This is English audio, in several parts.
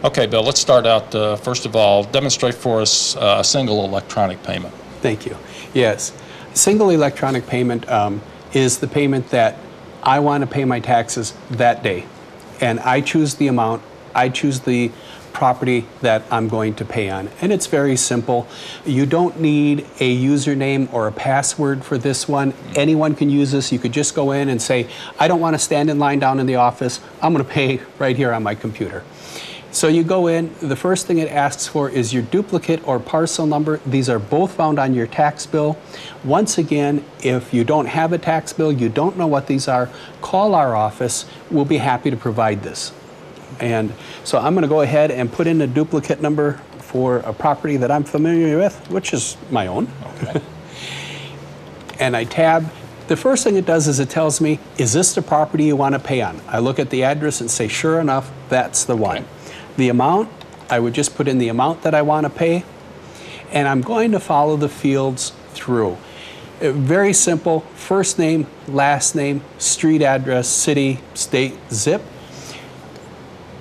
Okay, Bill, let's start out, first of all, demonstrate for us a single electronic payment. Thank you. Yes. Single electronic payment is the payment that I want to pay my taxes that day. And I choose the amount, I choose the property that I'm going to pay on. And it's very simple. You don't need a username or a password for this one. Anyone can use this. You could just go in and say, I don't want to stand in line down in the office. I'm going to pay right here on my computer. So you go in, the first thing it asks for is your duplicate or parcel number. These are both found on your tax bill. Once again, if you don't have a tax bill, you don't know what these are, call our office. We'll be happy to provide this. And so I'm going to go ahead and put in a duplicate number for a property that I'm familiar with, which is my own. Okay. And I tab. The first thing it does is it tells me, is this the property you want to pay on? I look at the address and say, sure enough, that's the one. Okay. The amount, I would just put in the amount that I want to pay, and I'm going to follow the fields through. Very simple, first name, last name, street address, city, state, zip.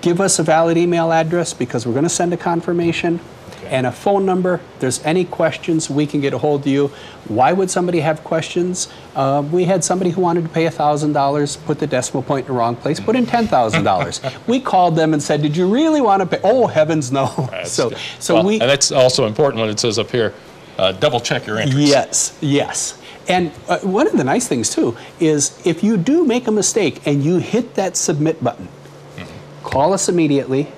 Give us a valid email address because we're going to send a confirmation. And a phone number. If there's any questions, we can get a hold of you. Why would somebody have questions? We had somebody who wanted to pay $1,000, put the decimal point in the wrong place, put in $10,000. We called them and said, did you really want to pay? Oh, heavens no. And that's also important when it says up here, double check your entries. Yes, yes. And one of the nice things too is if you do make a mistake and you hit that submit button, call us immediately.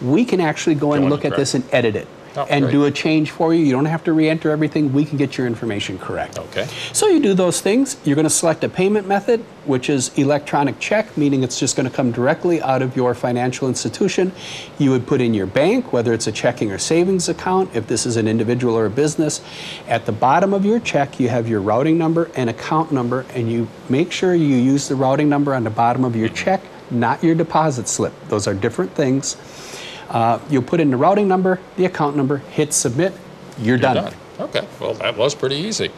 We can actually go and look at this and edit it. And do a change for you. You don't have to re-enter everything. We can get your information correct. Okay. So you do those things. You're going to select a payment method, which is electronic check, meaning it's just going to come directly out of your financial institution. You would put in your bank, whether it's a checking or savings account, if this is an individual or a business. At the bottom of your check, you have your routing number and account number, and you make sure you use the routing number on the bottom of your check, not your deposit slip. Those are different things. You'll put in the routing number, the account number, hit submit, you're done. Okay, well, that was pretty easy.